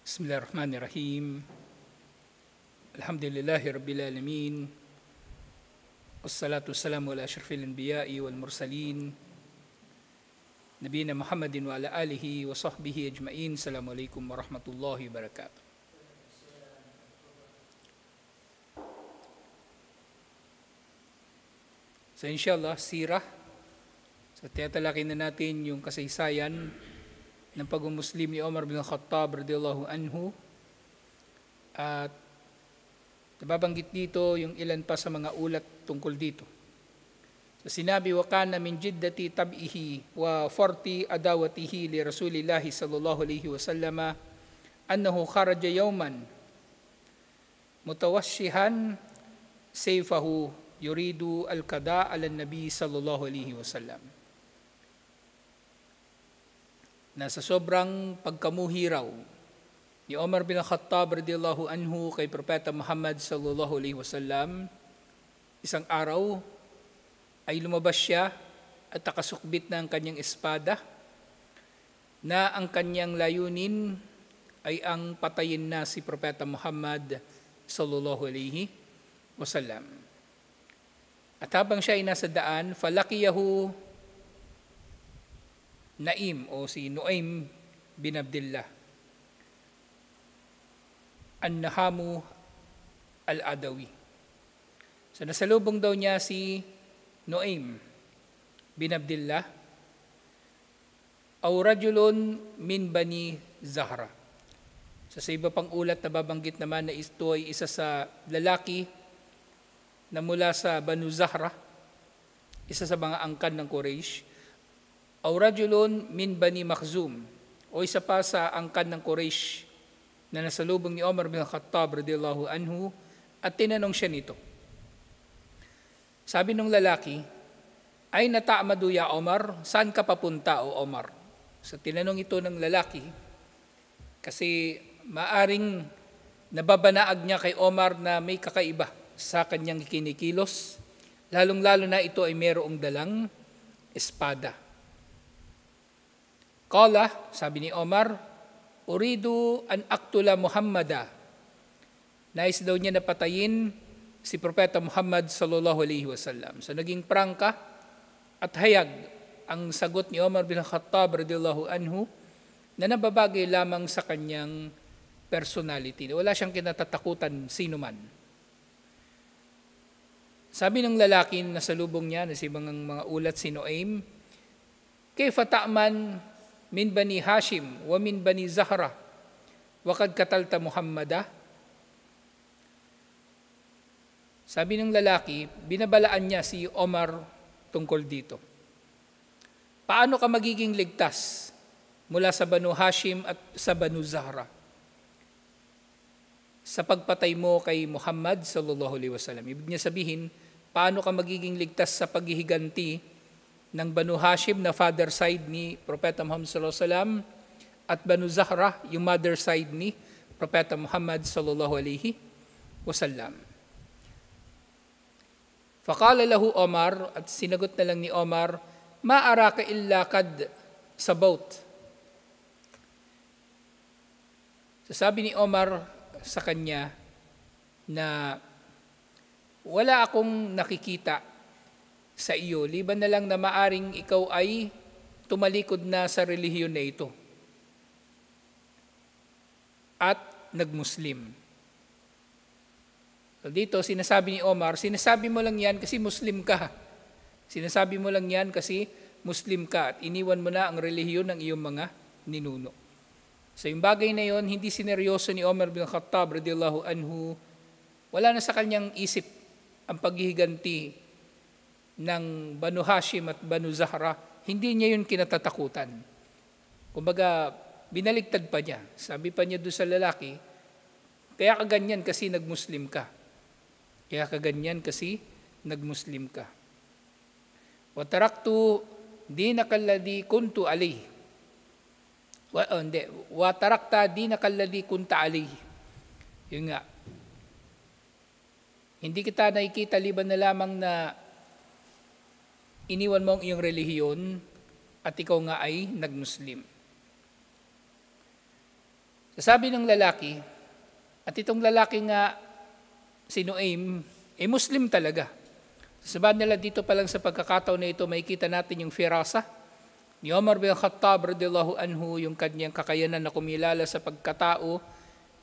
Bismillahirrahmanirrahim. Alhamdulillahi Rabbil Alamin. Wassalatu wassalamu ala asyrafil anbiya'i wal mursalin. Nabiyina Muhammadin wa ala alihi wa sahbihi ajma'in. Assalamualaikum warahmatullahi wabarakatuh. So inshallah, sirah. So tiyatalakin na natin yung kasaysayan ng pag-Muslim ni Omar bin Khattab radhiyallahu anhu. At nababanggit dito yung ilan pa sa mga ulat tungkol dito. So sinabi, wa kana min jiddati tab'ihi wa farti adawatihi li Rasulillahi sallallahu alaihi wasallam annahu kharaja yawman mutawasshihan sayfahu yuridu al-qada ala nabi sallallahu alaihi wasallam. Nasa sobrang pagkamuhi raw ni Omar bin Khattab radhiyallahu anhu kay Propeta Muhammad sallallahu alaihi wasallam, isang araw ay lumabas siya at nakasukbit na ang kanyang espada na ang kanyang layunin ay ang patayin na si Propeta Muhammad sallallahu alaihi wasallam. At habang siya ay nasa daan, falakiyahu Naim o si Nuaim bin Abdullah An-Nahamu Al-Adawi. So nasalubong daw niya si Nuaim bin Abdullah aw rajulun min Bani Zahra. So sa iba pang ulat na babanggit naman na ito ay isa sa lalaki na mula sa Banu Zahra, isa sa mga angkan ng Quraysh, aw rajulun min Bani Makhzum, o isa pa sa angkan ng Quraysh na nasalubong ni Omar bin Khattab radhiyallahu anhu, at tinanong siya nito. Sabi ng lalaki, ay nata'amadu ya Omar, saan ka papunta o Omar? So tinanong ito ng lalaki kasi maaring nababanaag niya kay Omar na may kakaiba sa kanyang kinikilos, lalong-lalo na ito ay mayroong dalang espada. Qala, sabi ni Omar, uridu an aktula Muhammada. Nais daw niya na patayin si Propeta Muhammad sallallahu alaihi wasallam. So naging prangka at hayag ang sagot ni Omar bin Khattab radhiyallahu anhu na nababagay lamang sa kanyang personality. Wala siyang kinatatakutan sino man. Sabi ng lalaki na salubong niya, na si mga ulat si Nuaim, kayfa ta'man min Bani Hashim wa min Bani Zahra wa kad katalta Muhammada. Sabi ng lalaki, binabalaan niya si Omar tungkol dito. Paano ka magiging ligtas mula sa Banu Hashim at sa Banu Zahra sa pagpatay mo kay Muhammad sallallahu alaihi wasallam? Ibig niya sabihin, paano ka magiging ligtas sa paghihiganti ng Banu Hashim na father side ni Propeta Muhammad sallallahu alaihi wasallam at Banu Zahra, yung mother side ni Propeta Muhammad sallallahu alaihi wasallam. Faqala lahu Omar, at sinagot na lang ni Omar, ma araka illa kad sabaut. So sabi ni Omar sa kanya na wala akong nakikita sa iyo, liban na lang na maaring ikaw ay tumalikod na sa relihiyon na ito at nagmuslim. So dito sinasabi ni Omar, sinasabi mo lang yan kasi Muslim ka. Sinasabi mo lang yan kasi Muslim ka at iniwan mo na ang relihiyon ng iyong mga ninuno. So yung bagay na yon, hindi sineryoso ni Omar bin Khattab radhiyallahu anhu. Wala na sa kanyang isip ang paghihiganti ng Banu Hashim at Banu Zahra. Hindi niya yun kinatatakutan. Kumbaga, binaligtad pa niya. Sabi pa niya doon sa lalaki, kaya kaganyan kasi nagmuslim ka. Kaya kaganyan kasi nagmuslim ka. Wa taraktu dinaka alladhi kuntu alayhi. Wa tarakta dinaka alladhi kunta alayhi. Yun nga. Hindi kita nakikita liban na lamang na iniwan mo ang iyong relihiyon at ikaw nga ay nagmuslim. Sabi ng lalaki, at itong lalaki nga, si Nuaim, Muslim talaga. Sabahan nila dito pa lang sa pagkakataon na ito, makikita natin yung firasa ni Umar bin Khattab radhiyallahu anhu, yung kanyang kakayanan na kumilala sa pagkatao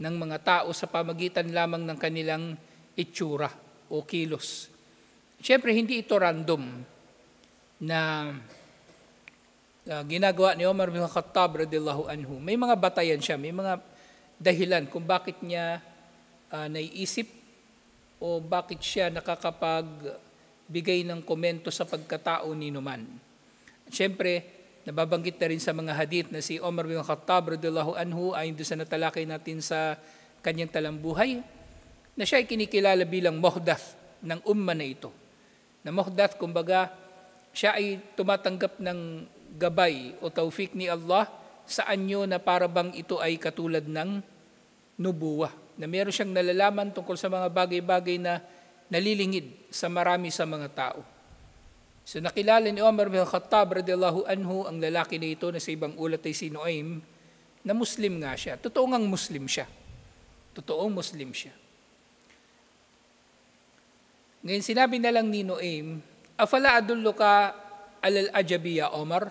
ng mga tao sa pamagitan lamang ng kanilang itsura o kilos. Siyempre, hindi ito random na ginagawa ni Umar bin Khattab radhiyallahu anhu. May mga batayan siya, may mga dahilan kung bakit niya naiisip o bakit siya nakakapagbigay ng komento sa pagkatao ni Numan. Siyempre, nababanggit na rin sa mga hadith na si Umar bin Khattab radhiyallahu anhu, ayon doon sa natalakay natin sa kanyang talambuhay, na siya ay kinikilala bilang muhdath ng umma na ito. Na muhdath, kumbaga, siya ay tumatanggap ng gabay o taufik ni Allah sa anyo na parabang ito ay katulad ng nubuwa. Na meron siyang nalalaman tungkol sa mga bagay-bagay na nalilingid sa marami sa mga tao. So nakilala ni Umar bin Khattab radhiyallahu anhu ang lalaki na ito na sa ibang ulat ay si Nuaim, na Muslim nga siya. Totoong ang Muslim siya. Totoong Muslim siya. Ngayon sinabi na lang ni Nuaim, afala adulluka alal ajabi ya Omar?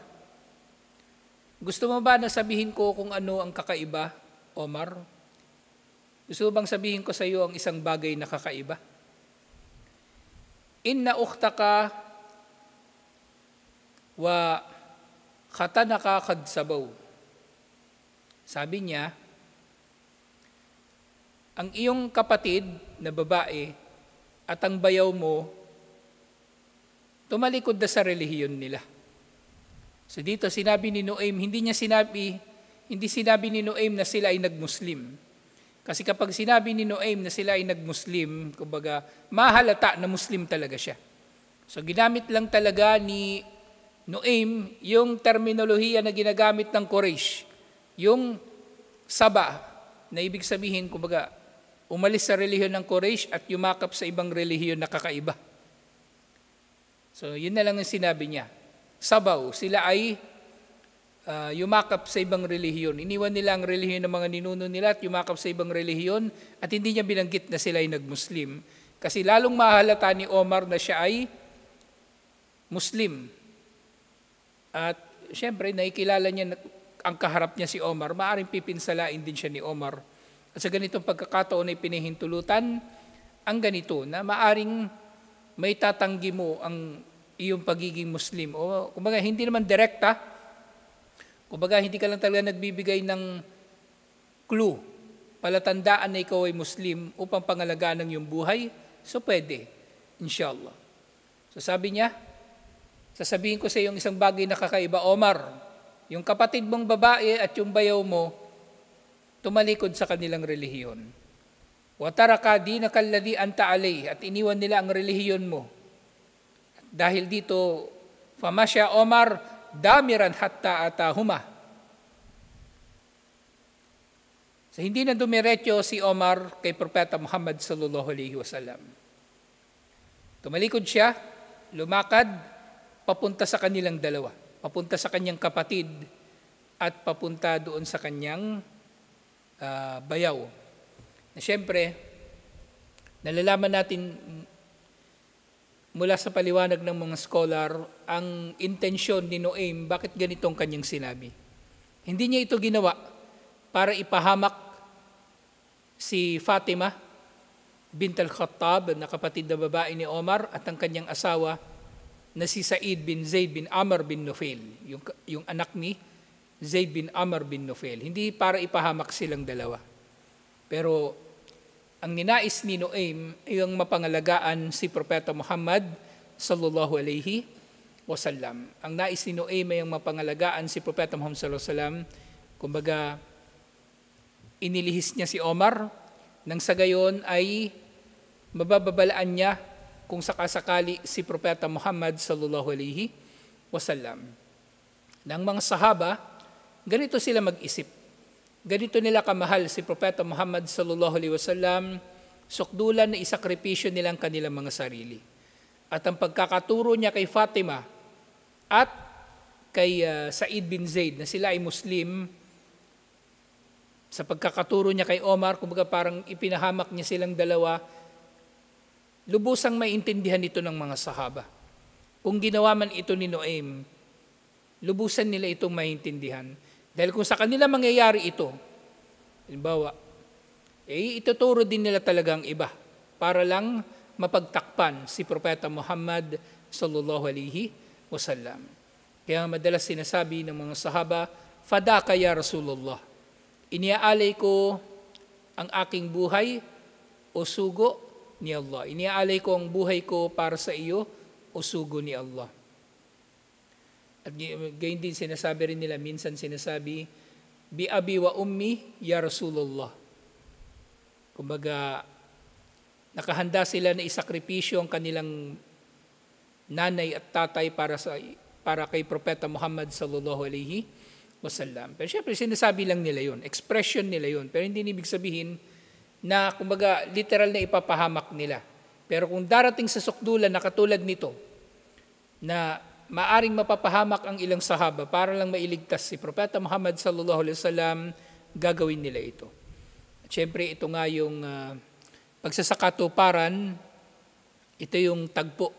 Gusto mo ba na sabihin ko kung ano ang kakaiba, Omar? Gusto mo bang sabihin ko sa iyo ang isang bagay na kakaiba? Inna ukhtaka wa khatanaka qad sabaw. Sabi niya, ang iyong kapatid na babae at ang bayaw mo tumalikod na sa relihiyon nila. So dito sinabi ni Nuaim, hindi sinabi ni Nuaim na sila ay nagmuslim. Kasi kapag sinabi ni Nuaim na sila ay nagmuslim, kumbaga mahalata na Muslim talaga siya. So ginamit lang talaga ni Nuaim yung terminolohiya na ginagamit ng Quraysh, yung saba, na ibig sabihin, kumbaga, umalis sa relihiyon ng Quraysh at yumakap sa ibang relihiyon na kakaiba. So yun na lang ang sinabi niya. Sabaw, sila ay yumakap sa ibang relihiyon. Iniwan nila ang relihiyon ng mga ninuno nila at yumakap sa ibang relihiyon, at hindi niya binanggit na sila ay nagmuslim. Kasi lalong mahalata ni Omar na siya ay Muslim. At siyempre, nakikilala niya ang kaharap niya si Omar, maaaring pipinsalain din siya ni Omar. At sa ganitong pagkakataon ay pinahintulutan ang ganito, na maaaring may tatanggi mo ang iyong pagiging Muslim. O kumbaga, hindi naman direkta, kumbaga, hindi ka lang talaga nagbibigay ng clue, palatandaan na ikaw ay Muslim upang pangalagaan ng iyong buhay, so pwede, inshallah. So sabi niya, sasabihin ko sa iyong isang bagay na kakaiba, Omar, yung kapatid mong babae at yung bayaw mo, tumalikod sa kanilang relihiyon. Wataraka dinaka alladhi anta alay, at iniwan nila ang relihiyon mo. Dahil dito, famasya Omar, damiran hatta atahuma. So hindi na dumiretso si Omar kay Propeta Muhammad sallallahu alaihi wasallam. Tumalikod siya, lumakad, papunta sa kanilang dalawa. Papunta sa kanyang kapatid at papunta doon sa kanyang bayaw. Na siyempre, nalalaman natin mula sa paliwanag ng mga scholar ang intensyon ni Nuaim, bakit ganitong kanyang sinabi. Hindi niya ito ginawa para ipahamak si Fatima bint al-Khattab, na kapatid na babae ni Omar, at ang kanyang asawa na si Sa'id bin Zaid bin Amr bin Nufail, yung anak ni Zaid bin Amr bin Nufail. Hindi para ipahamak silang dalawa. Pero ang ninais ni Nuaim ay ang mapangalagaan si Propeta Muhammad sallallahu alaihi wasallam. Ang nais ni Nuaim ay ang mapangalagaan si Propeta Muhammad sallallahu alaihi wasallam. Kumbaga, inilihis niya si Omar, nang sa gayon ay mabababalaan niya kung sakasakali si Propeta Muhammad sallallahu alaihi wasallam. Ng mga sahaba, ganito sila mag-isip. Ganito nila kamahal si Propeta Muhammad sallallahu alaihi wasallam, sukdulan na isakripisyo nilang kanilang mga sarili. At ang pagkakaturo niya kay Fatima at kay Sa'id bin Zaid na sila ay Muslim, Sa pagkakaturo niya kay Omar, kumbaga parang ipinahamak niya silang dalawa, lubusang maintindihan ito ng mga sahaba. Kung ginawa man ito ni Nuaim, lubusan nila itong maintindihan. Dahil kung sa kanila mangyayari ito, halimbawa, ituturo din nila talagang iba para lang mapagtakpan si Propeta Muhammad sallallahu alaihi wasallam. Kaya madalas sinasabi ng mga sahaba, "Fadaka ya Rasulullah. Iniaalay ko ang aking buhay o sugo ni Allah. Iniaalay ko ang buhay ko para sa iyo o sugo ni Allah." At gayon din sinasabi rin nila, minsan sinasabi, "Bi abi wa ummi ya Rasulullah." Kumbaga, nakahanda sila na isakripisyo ang kanilang nanay at tatay para kay Propeta Muhammad sallallahu alaihi wasallam. Pero syempre, sinasabi lang nila yun, expression nila yun. Pero hindi ibig sabihin na, kumbaga, literal na ipapahamak nila. Pero kung darating sa sukdulan na katulad nito, na maaring mapapahamak ang ilang sahaba para lang mailigtas si Propeta Muhammad sallallahu alaihi wasallam, gagawin nila ito. At syempre, ito nga yung pagsasakatuparan, ito yung tagpo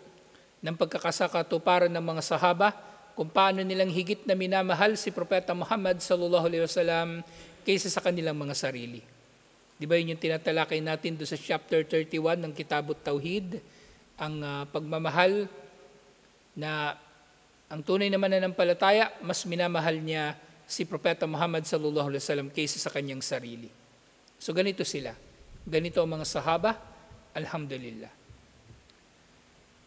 ng pagkakasakatuparan ng mga sahaba, kung paano nilang higit na minamahal si Propeta Muhammad sallallahu alaihi wasallam kaysa sa kanilang mga sarili. Di ba yun yung tinatalakay natin doon sa chapter 31 ng Kitabut Tauhid, ang pagmamahal na ang tunay na mananampalataya, mas minamahal niya si Propeta Muhammad sallallahu alaihi wasallam kaysa sa kanyang sarili. So ganito sila. Ganito ang mga sahaba, alhamdulillah.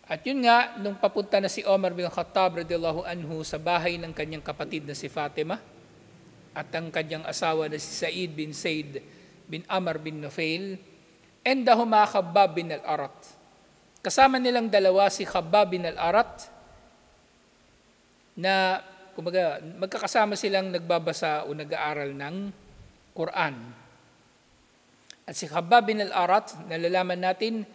At yun nga, nung papunta na si Omar bin Khattab radhiyallahu anhu sa bahay ng kanyang kapatid na si Fatima at ang kanyang asawa na si Sa'id bin Zaid bin Amr bin Nufail, endahuma Khabbab bin al-Arat. Kasama nilang dalawa si Khabbab bin al-Arat na, kumbaga, magkakasama silang nagbabasa o nag-aaral ng Quran. At si Khabbab bin al-Arat, nalalaman natin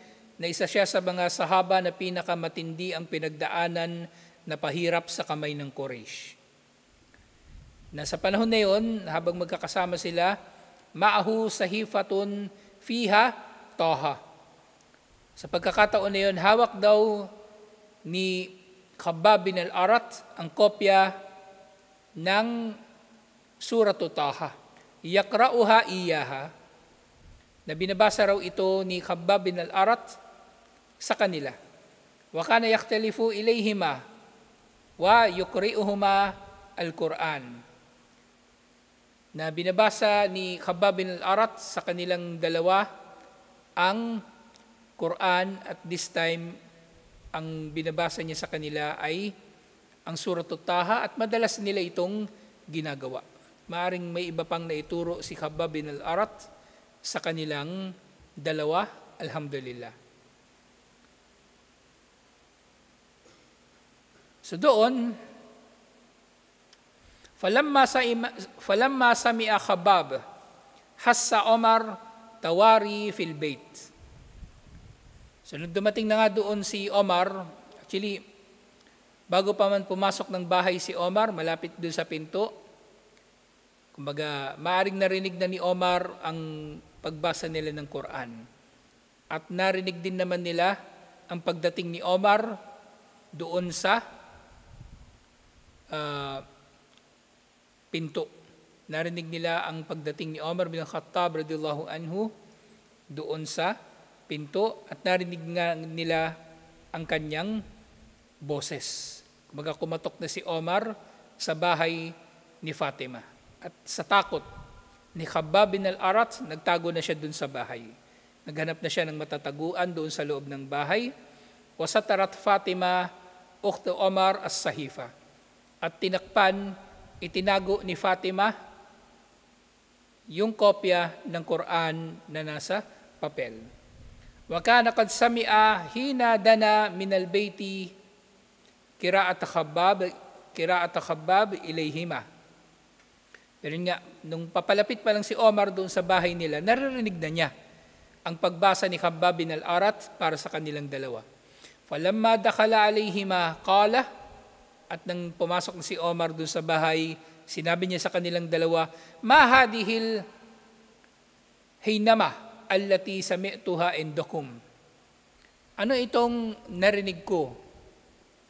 na isa siya sa mga sahaba na pinakamatindi ang pinagdaanan na pahirap sa kamay ng Quraysh. Na sa panahon na yun, habang magkakasama sila, ma'ahu sahifatun fiha Taha. Sa pagkakataon na yun, hawak daw ni Khabbab bin al-Arat ang kopya ng Suratu Taha. Yakra'uha iyaha, na binabasa raw ito ni Khabbab bin al-Arat sa kanila. Wa kana yakhtalifu ilayhima wa yukri'uhuma al-Quran. Na binabasa ni Khabbab bin al-Arat sa kanilang dalawa ang Quran, at this time ang binabasa niya sa kanila ay ang Suratul Taha, at madalas nila itong ginagawa. Maaring may iba pang naituro si Khabbab bin al-Arat sa kanilang dalawa, alhamdulillah. So doon, falamma sami'a Khabbab hassa Omar tawari fil bait. So nung dumating na nga doon si Omar, actually, bago pa man pumasok ng bahay si Omar, malapit doon sa pinto, kumbaga, maaring narinig na ni Omar ang pagbasa nila ng Quran. At narinig din naman nila ang pagdating ni Omar doon sa pinto. Narinig nila ang pagdating ni Omar bin Khattab radhiyallahu anhu doon sa pinto, at narinig nga nila ang kanyang boses. Kumbaga, kumatok na si Omar sa bahay ni Fatima. At sa takot ni Khabbab bin al-Arat, nagtago na siya doon sa bahay. Naghanap na siya ng matataguan doon sa loob ng bahay. Wasatarat Fatima ukhtu Omar as-sahifa. At tinakpan, itinago ni Fatima yung kopya ng Quran na nasa papel. Wa kana qad sami'a hina dana min al-bayti qira'at Khabbab ilayhima. Pero nga, nung papalapit pa lang si Omar doon sa bahay nila, naririnig na niya ang pagbasa ni Khabbab bin al-Arat para sa kanilang dalawa. Falamma dakhala alayhima qala, at nang pumasok na si Omar doon sa bahay, sinabi niya sa kanilang dalawa, ma hadihil Hinama allati sami'tuha indakum. Ano itong narinig ko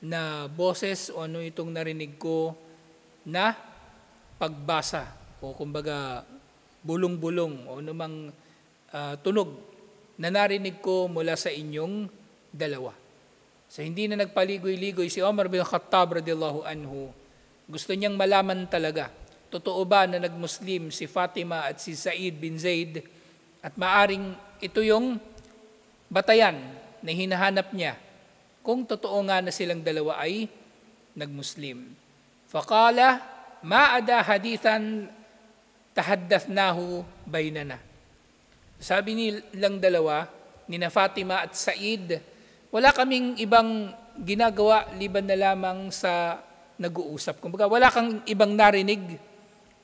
na boses o ano itong narinig ko na pagbasa o kumbaga bulong-bulong o anumang tunog na narinig ko mula sa inyong dalawa. So hindi na nagpaligoy-ligoy si Omar bin Khattab radiyallahu anhu. Gusto niyang malaman talaga, totoo ba na nagmuslim si Fatima at si Sa'id bin Zaid at maaring ito yung batayan na hinahanap niya kung totoo nga na silang dalawa ay nagmuslim. Faqala ma ada hadithan tahaddathnahu bainana. Sabi nilang dalawa, nina Fatima at Said, wala kaming ibang ginagawa liban na lamang sa nag-uusap. Kumbaga, wala kang ibang narinig,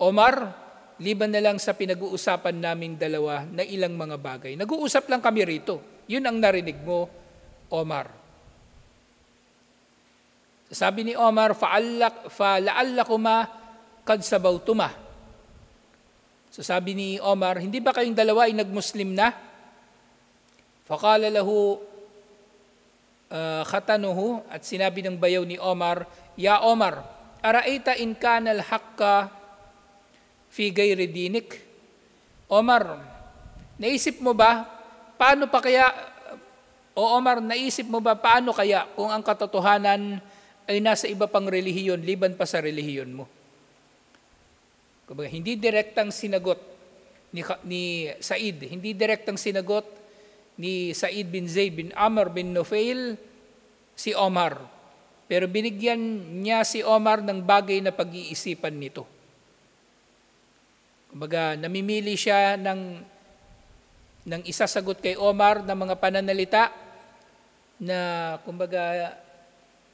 Omar, liban na lang sa pinag-uusapan naming dalawa na ilang mga bagay. Nag-uusap lang kami rito. Yun ang narinig mo, Omar. Sabi ni Omar, فَلَعَلَّكُمَا قَدْ سَبَوْتُمَا. So sabi ni Omar, hindi ba kayong dalawa ay nagmuslim na? فَقَالَ لَهُ khatanuhu, at sinabi ng bayaw ni Omar, Ya Omar, araita in kana al-haqqa fi gayri dinik? Omar, naisip mo ba, paano pa kaya, Omar, naisip mo ba paano kaya kung ang katotohanan ay nasa iba pang relihiyon, liban pa sa relihiyon mo? Kumbaga, hindi direktang sinagot ni Said, hindi direktang sinagot ni Sa'id bin Zaid bin Amr bin Nufail si Omar. Pero binigyan niya si Omar ng bagay na pag-iisipan nito. Kumbaga, namimili siya ng isasagot kay Omar ng mga pananalita na kumbaga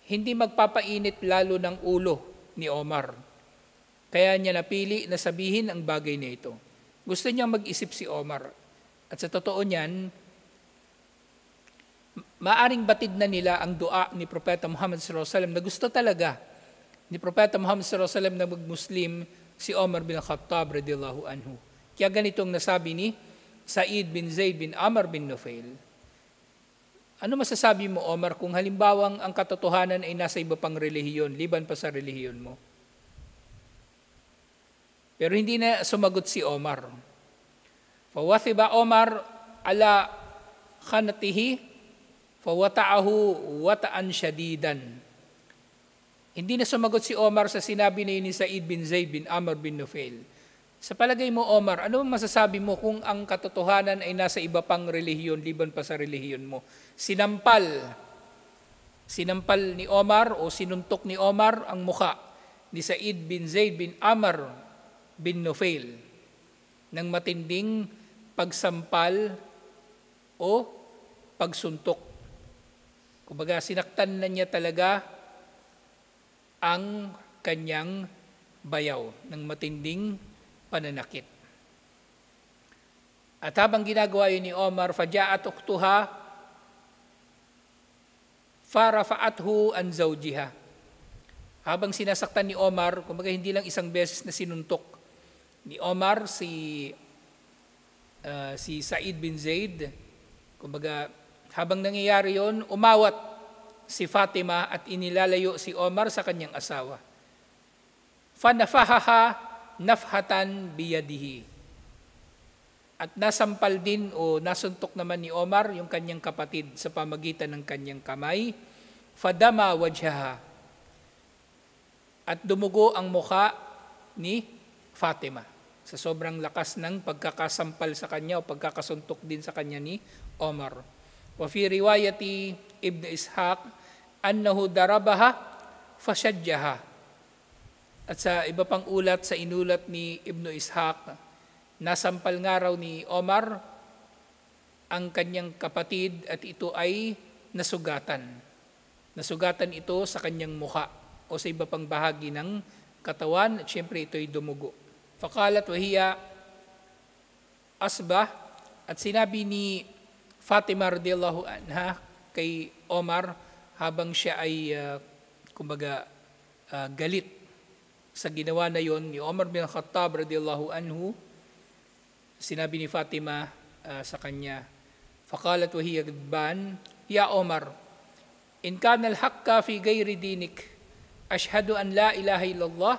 hindi magpapainit lalo ng ulo ni Omar. Kaya niya napili na sabihin ang bagay na ito. Gusto niyang mag-isip si Omar. At sa totoo niyan, maaring batid na nila ang dua ni Propeta Muhammad sallallahu alaihi wasallam na gusto talaga ni Propeta Muhammad sallallahu alaihi wasallam na mag-Muslim si Omar bin Khattab radiyallahu anhu. Kaya ganitong nasabi ni Sa'id bin Zaid bin Amr bin Nufail. Ano masasabi mo, Omar, kung halimbawang ang katotohanan ay nasa iba pang relihiyon, liban pa sa relihiyon mo? Pero hindi na sumagot si Omar. Fawathiba Omar ala khanatihi fawata'ahu wata'an syadidan. Hindi na sumagot si Omar sa sinabi na ni Sa'id bin Zaid bin Amr bin Nufail. Sa palagay mo, Omar, ano masasabi mo kung ang katotohanan ay nasa iba pang relihiyon, liban pa sa relihiyon mo? Sinampal ni Omar o sinuntok ni Omar ang muka ni Sa'id bin Zaid bin Amr bin Nufail ng matinding pagsampal o pagsuntok. Kumbaga, sinaktan na niya talaga ang kanyang bayaw ng matinding pananakit. At habang ginagawa yun ni Omar, faja'at uktuha farafa'athu an zawjiha. Habang sinasaktan ni Omar, kumbaga hindi lang isang beses na sinuntok ni Omar si Sa'id bin Zaid. Kumbaga, habang nangyayari yon, umawat si Fatima at inilalayo si Omar sa kanyang asawa. Fanafahaha nafhatan biyadihi. At nasampal din o nasuntok naman ni Omar yung kanyang kapatid sa pamagitan ng kanyang kamay. Fadama wajhaha. At dumugo ang mukha ni Fatima sa sobrang lakas ng pagkakasampal sa kanya o pagkakasuntok din sa kanya ni Omar. Wa fi riwayati Ibn Ishaq annahu darabaha fashajjaha. At sa iba pang ulat, sa inulat ni Ibn Ishaq, nasampal nga raw ni Omar ang kanyang kapatid at ito ay nasugatan. Nasugatan ito sa kanyang mukha o sa iba pang bahagi ng katawan at syempre ito ay dumugo. Faqalat wahiya asbah, at sinabi ni Fatima radiyallahu anha kay Omar habang siya ay galit sa ginawa na yon ni Omar bin Khattab radiyallahu anhu, Sinabi ni Fatima sa kanya, faqalat wa hiya ghadban, ya Omar, in kana al-haqqa fi ghayri dinik, ashhadu an la ilaha illallah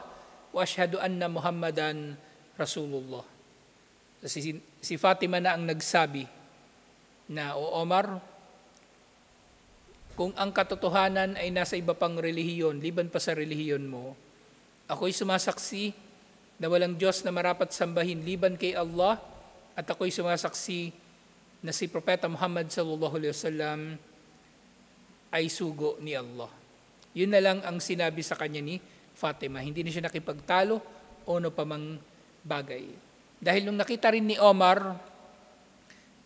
wa ashhadu anna Muhammadan Rasulullah. Si Fatima na ang nagsabi na, o Omar, kung ang katotohanan ay nasa iba pang relihiyon, liban pa sa relihiyon mo, ako'y sumasaksi na walang Diyos na marapat sambahin liban kay Allah, at ako'y sumasaksi na si Propeta Muhammad sallallahu alaihi wasallam ay sugo ni Allah. Yun na lang ang sinabi sa kanya ni Fatima. Hindi na siya nakipagtalo o ano pa mang bagay. Dahil nung nakita rin ni Omar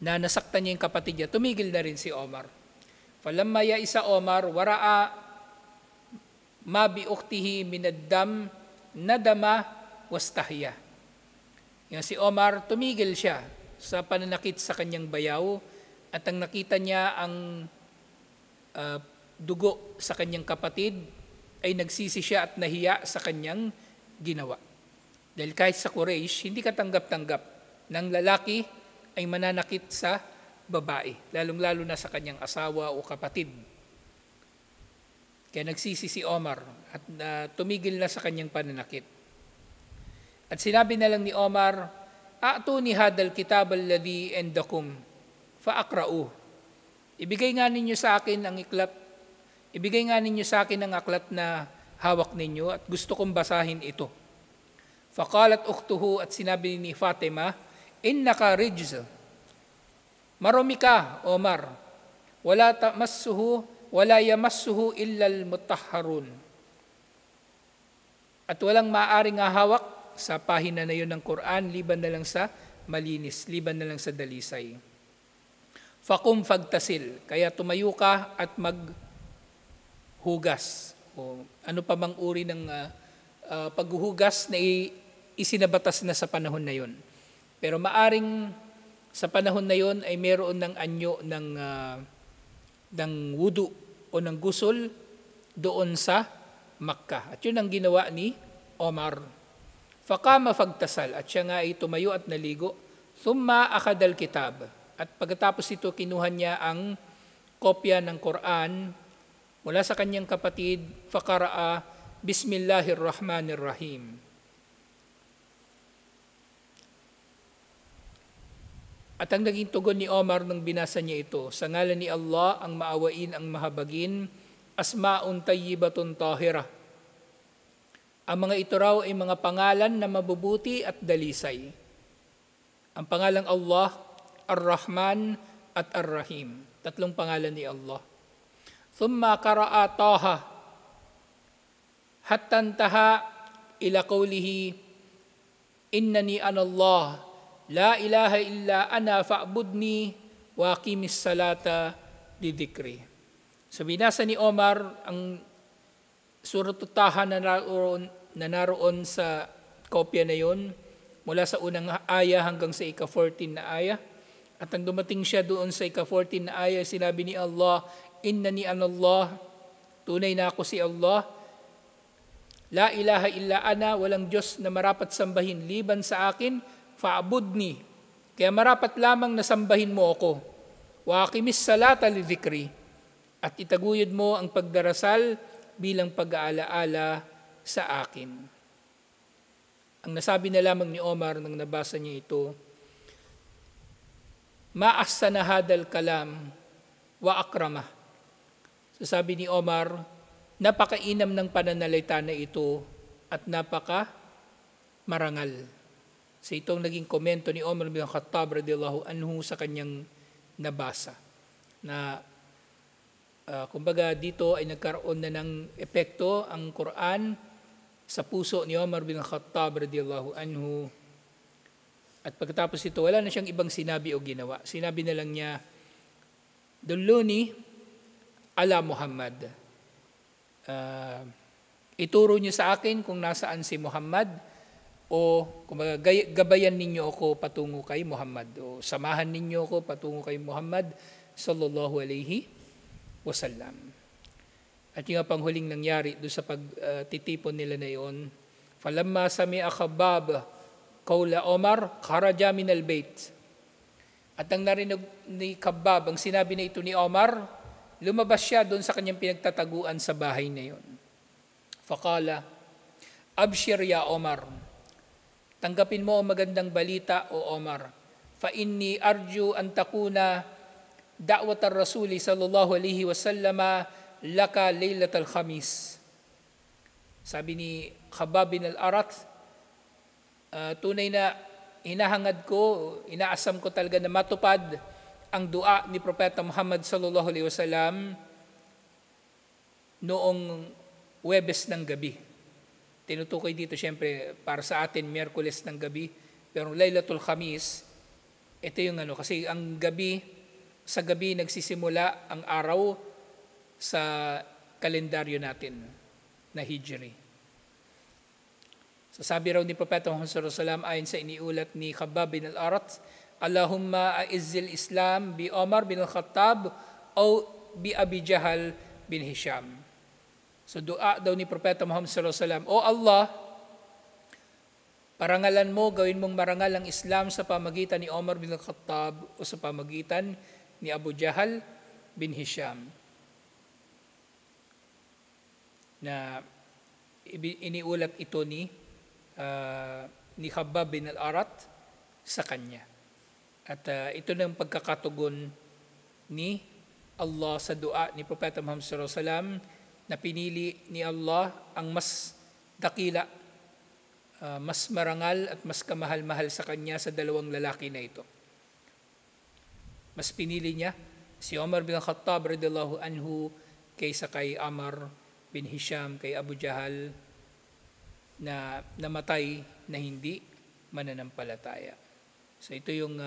na nasaktan niya yung kapatid niya, tumigil na rin si Omar. Falamma ya'isa Omar, wara'a ma bi ukhtihi minaddam nadama wastahya. Yung si Omar, tumigil siya sa pananakit sa kanyang bayaw, at ang nakita niya ang dugo sa kanyang kapatid, ay nagsisi siya at nahiya sa kanyang ginawa. Dahil kahit sa Quraysh, hindi katanggap-tanggap ng lalaki ay mananakit sa babae, lalong-lalo na sa kanyang asawa o kapatid. Kaya nagsisi si Omar at tumigil na sa kanyang pananakit. At sinabi na lang ni Omar, a'tuni hadal kitab alladhi indakum fa'aqra'u. Ibigay nga ninyo sa akin ang aklat na hawak ninyo at gusto kong basahin ito. Faqalat ukhtuhu, at sinabi ni Fatima, innaka rijz. Marumi ka, Omar. Wala yamassuhu illa al-mutahharun. At walang maaaring hawak sa pahina na yun ng Quran, liban na lang sa malinis, liban na lang sa dalisay. Faqum fagtasil, kaya tumayo ka at maghugas. O ano pa mang uri ng paghuhugas na isinabatas na sa panahon na yun. Pero maaring sa panahon na yun ay meron ng anyo ng wudu o ng gusol doon sa Makkah. At yun ang ginawa ni Omar. Faqama fagtasal, at siya nga ay tumayo at naligo. Thumma akadal kitab, at pagkatapos ito kinuha niya ang kopya ng Quran mula sa kanyang kapatid. Faqara'a Bismillahirrahmanirrahim. At ang naging tugon ni Omar nang binasa niya ito, sa ngalan ni Allah ang maawain, ang mahabagin, asma'un tayyibatun tahira. Ang mga ito raw ay mga pangalan na mabubuti at dalisay. Ang pangalang Allah, Ar-Rahman at Ar-Rahim. Tatlong pangalan ni Allah. Thumma qara'a Taha hatta intaha ila qawlihi innani ana Allah la ilaha illa ana fa'budni wa aqimis salata lidhikri. So binasa ni Omar ang Surat Taha na naroon sa kopya na yon, mula sa unang aya hanggang sa ika-14 na aya. At ang dumating siya doon sa ika-14 na aya, sinabi ni Allah, innani anallah, tunay na ako si Allah, la ilaha illa ana, walang Diyos na marapat sambahin liban sa akin, fa'budni, kaya marapat lamang na sambahin mo ako, wa aqimis salata lidhikri, at itaguyod mo ang pagdarasal bilang pag-aalaala sa akin. Ang nasabi na lamang ni Omar nang nabasa niya ito, ma'ahsana hadal kalam wa akrama. So sabi ni Omar, napakainam ng pananalita na ito at napaka marangal. So itong naging komento ni Omar bin Khattab radhiyallahu anhu sa kanyang nabasa. Na kumbaga dito ay nagkaroon na ng epekto ang Quran sa puso ni Omar bin Khattab radhiyallahu anhu. At pagkatapos ito, wala na siyang ibang sinabi o ginawa. Sinabi na lang niya, dulluni ala Muhammad. Ituro niyo sa akin kung nasaan si Muhammad, o kumbaga gabayan ninyo ako patungo kay Muhammad, o samahan ninyo ako patungo kay Muhammad sallallahu alaihi wasallam. At yung panghuling nangyari doon sa pagtitipon nila na yon, falamma sami'a Khabbab qawla Omar kharaja min al-bayt. At ang narinig ni Khabbab, ang sinabi na ito ni Omar, lumabas siya doon sa kanyang pinagtataguan sa bahay na yun. Faqala, abshir ya Omar, tanggapin mo ang magandang balita o Omar. Fa inni arju an takuna da'wat ar-rasuli sallallahu alaihi wasallama laka laylatal khamis. Sabi ni Khabbab bin al-Arat, tunay na hinahangad ko, inaasam ko talaga na matupad ang dua ni Propeta Muhammad sallallahu alaihi wasallam noong Huwebes ng gabi. Tinutukoy dito siyempre para sa atin Miyerkules ng gabi, pero Laylatul Khamis, ito yung kasi ang gabi, sa gabi nagsisimula ang araw sa kalendaryo natin na Hijri. So sabi raw ni Propeta Muhammad sallallahu alaihi wasallam ayon sa iniulat ni Khabbab bin al-Arat, Allahumma a'izzil Islam bi Omar bin al-Khattab o bi Abi Jahal bin Hisham. So dua daw ni Propeta Muhammad sallallahu alaihi wasallam, O Allah, parangalan mo, gawin mong marangal ang Islam sa pamagitan ni Omar bin al-Khattab o sa pamagitan ni Abu Jahal bin Hisham. Na iniulat ito ni Khabbab bin al-Arat sa kanya. At ito na ang pagkakatugon ni Allah sa dua ni Propeta Muhammad sallallahu alaihi wasallam na pinili ni Allah ang mas dakila, mas marangal at mas kamahal-mahal sa kanya sa dalawang lalaki na ito. Mas pinili niya si Omar bin Khattab radhiyallahu anhu kaysa kay Amr bin Hisham, kay Abu Jahal na namatay na hindi mananampalataya. So ito yung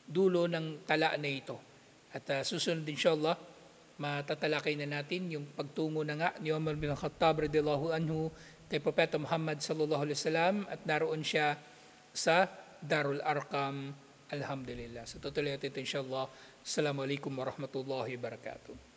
dulo ng tala na ito. At susunod inshallah, matatalakay na natin yung pagtungo na nga ni Umar bin Khattab radhiyallahu anhu kay Propeta Muhammad sallallahu alaihi wasallam at naroon siya sa Darul Arqam. Alhamdulillah. So tutuloy natin ito inshallah. Assalamualaikum warahmatullahi wabarakatuh.